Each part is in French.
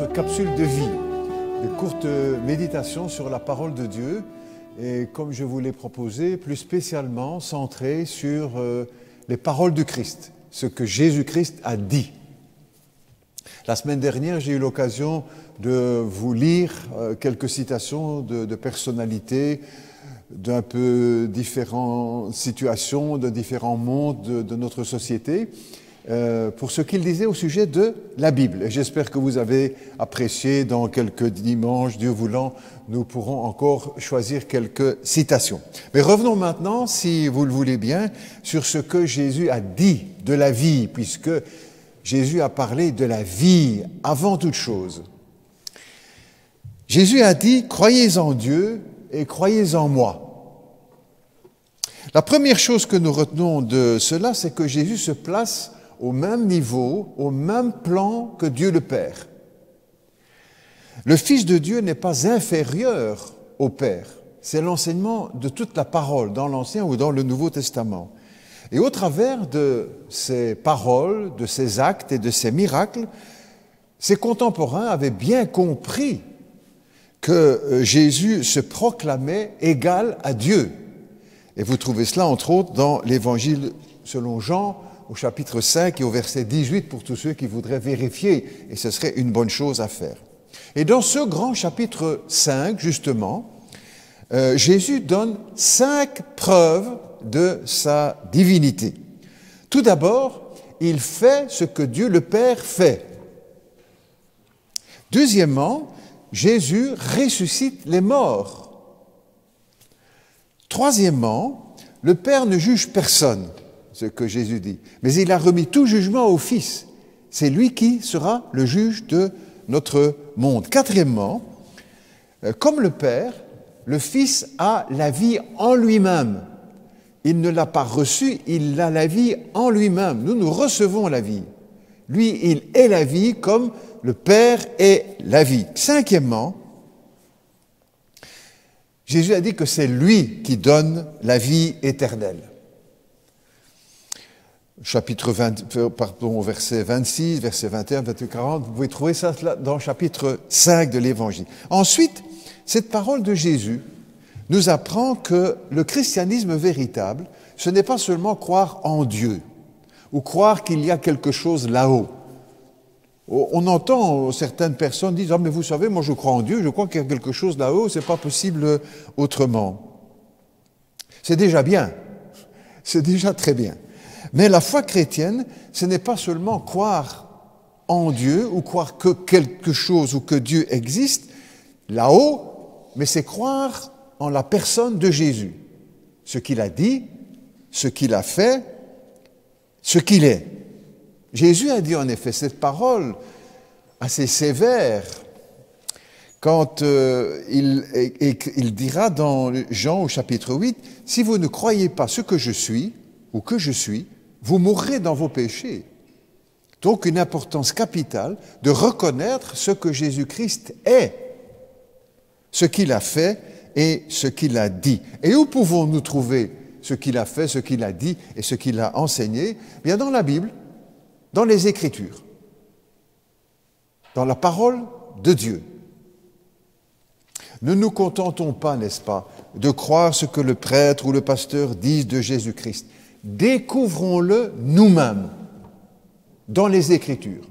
notre capsule de vie, de courtes méditations sur la parole de Dieu. Et comme je vous l'ai proposé, plus spécialement centré sur les paroles du Christ, ce que Jésus-Christ a dit. La semaine dernière, j'ai eu l'occasion de vous lire quelques citations de personnalités d'un peu différentes situations, de différents mondes de notre société, pour ce qu'ils disaient au sujet de la Bible. Et j'espère que vous avez apprécié. Dans quelques dimanches, Dieu voulant, nous pourrons encore choisir quelques citations. Mais revenons maintenant, si vous le voulez bien, sur ce que Jésus a dit de la vie, puisque Jésus a parlé de la vie avant toute chose. Jésus a dit « Croyez en Dieu et croyez en moi ». La première chose que nous retenons de cela, c'est que Jésus se place au même niveau, au même plan que Dieu le Père. Le Fils de Dieu n'est pas inférieur au Père. C'est l'enseignement de toute la parole, dans l'Ancien ou dans le Nouveau Testament. Et au travers de ces paroles, de ces actes et de ces miracles, ses contemporains avaient bien compris que Jésus se proclamait égal à Dieu. Et vous trouvez cela, entre autres, dans l'Évangile selon Jean, au chapitre 5 et au verset 18, pour tous ceux qui voudraient vérifier, et ce serait une bonne chose à faire. Et dans ce grand chapitre 5, justement, Jésus donne 5 preuves de sa divinité. Tout d'abord, il fait ce que Dieu le Père fait. Deuxièmement, Jésus ressuscite les morts. Troisièmement, le Père ne juge personne, ce que Jésus dit, mais il a remis tout jugement au Fils. C'est lui qui sera le juge de notre monde. Quatrièmement, comme le Père, le Fils a la vie en lui-même. Il ne l'a pas reçue, il a la vie en lui-même. Nous recevons la vie. Lui, il est la vie comme le Père est la vie. Cinquièmement, Jésus a dit que c'est lui qui donne la vie éternelle. Chapitre 20, verset 26, verset 21, verset 40, vous pouvez trouver ça dans le chapitre 5 de l'Évangile. Ensuite, cette parole de Jésus nous apprend que le christianisme véritable, ce n'est pas seulement croire en Dieu ou croire qu'il y a quelque chose là-haut. On entend certaines personnes dire « Ah, mais vous savez, moi je crois en Dieu, je crois qu'il y a quelque chose là-haut, c'est pas possible autrement. » C'est déjà bien, c'est déjà très bien. Mais la foi chrétienne, ce n'est pas seulement croire en Dieu ou croire que quelque chose ou que Dieu existe là-haut, mais c'est croire en la personne de Jésus. Ce qu'il a dit, ce qu'il a fait, ce qu'il est. Jésus a dit en effet cette parole assez sévère quand il dira dans Jean au chapitre 8, « Si vous ne croyez pas ce que je suis, ou que je suis, vous mourrez dans vos péchés. » Donc une importance capitale de reconnaître ce que Jésus-Christ est, ce qu'il a fait et ce qu'il a dit. Et où pouvons-nous trouver ce qu'il a fait, ce qu'il a dit et ce qu'il a enseigné? Bien dans la Bible, dans les Écritures, dans la parole de Dieu. Ne nous contentons pas, n'est-ce pas, de croire ce que le prêtre ou le pasteur disent de Jésus-Christ. Découvrons-le nous-mêmes dans les Écritures.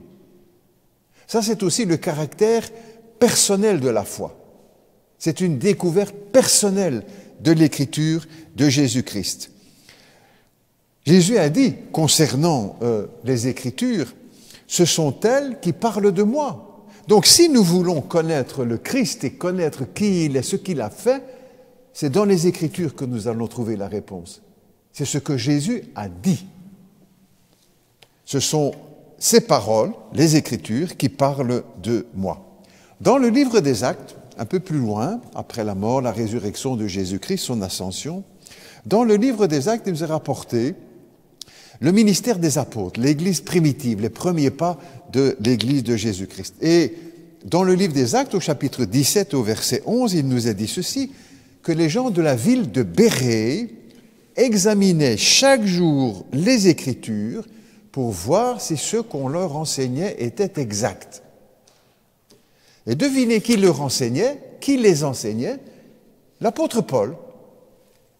Ça, c'est aussi le caractère personnel de la foi. C'est une découverte personnelle de l'Écriture de Jésus-Christ. Jésus a dit, concernant les Écritures, « Ce sont elles qui parlent de moi ». Donc, si nous voulons connaître le Christ et connaître qui il est, ce qu'il a fait, c'est dans les Écritures que nous allons trouver la réponse. C'est ce que Jésus a dit. Ce sont ces paroles, les Écritures, qui parlent de moi. Dans le livre des Actes, un peu plus loin, après la mort, la résurrection de Jésus-Christ, son ascension, dans le livre des Actes, il nous est rapporté le ministère des apôtres, l'Église primitive, les premiers pas de l'Église de Jésus-Christ. Et dans le livre des Actes, au chapitre 17, au verset 11, il nous est dit ceci, que les gens de la ville de Bérée examinaient chaque jour les Écritures pour voir si ce qu'on leur enseignait était exact. Et devinez qui leur enseignait, qui les enseignait? L'apôtre Paul.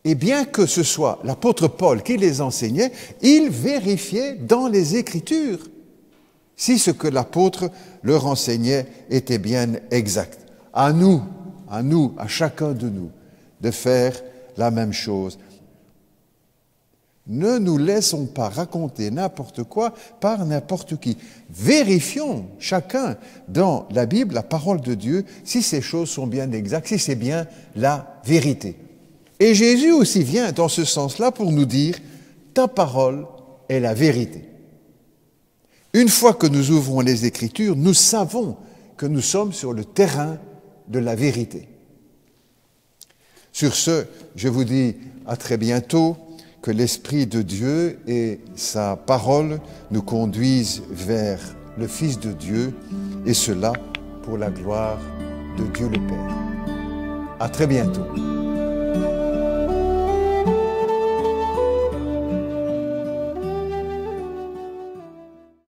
Et bien que ce soit l'apôtre Paul qui les enseignait, il vérifiait dans les Écritures si ce que l'apôtre leur enseignait était bien exact. À nous, à chacun de nous, de faire la même chose. Ne nous laissons pas raconter n'importe quoi par n'importe qui. Vérifions chacun dans la Bible, la parole de Dieu, si ces choses sont bien exactes, si c'est bien la vérité. Et Jésus aussi vient dans ce sens-là pour nous dire « ta parole est la vérité ». Une fois que nous ouvrons les Écritures, nous savons que nous sommes sur le terrain de la vérité. Sur ce, je vous dis à très bientôt, que l'Esprit de Dieu et sa parole nous conduisent vers le Fils de Dieu, et cela pour la gloire de Dieu le Père. À très bientôt.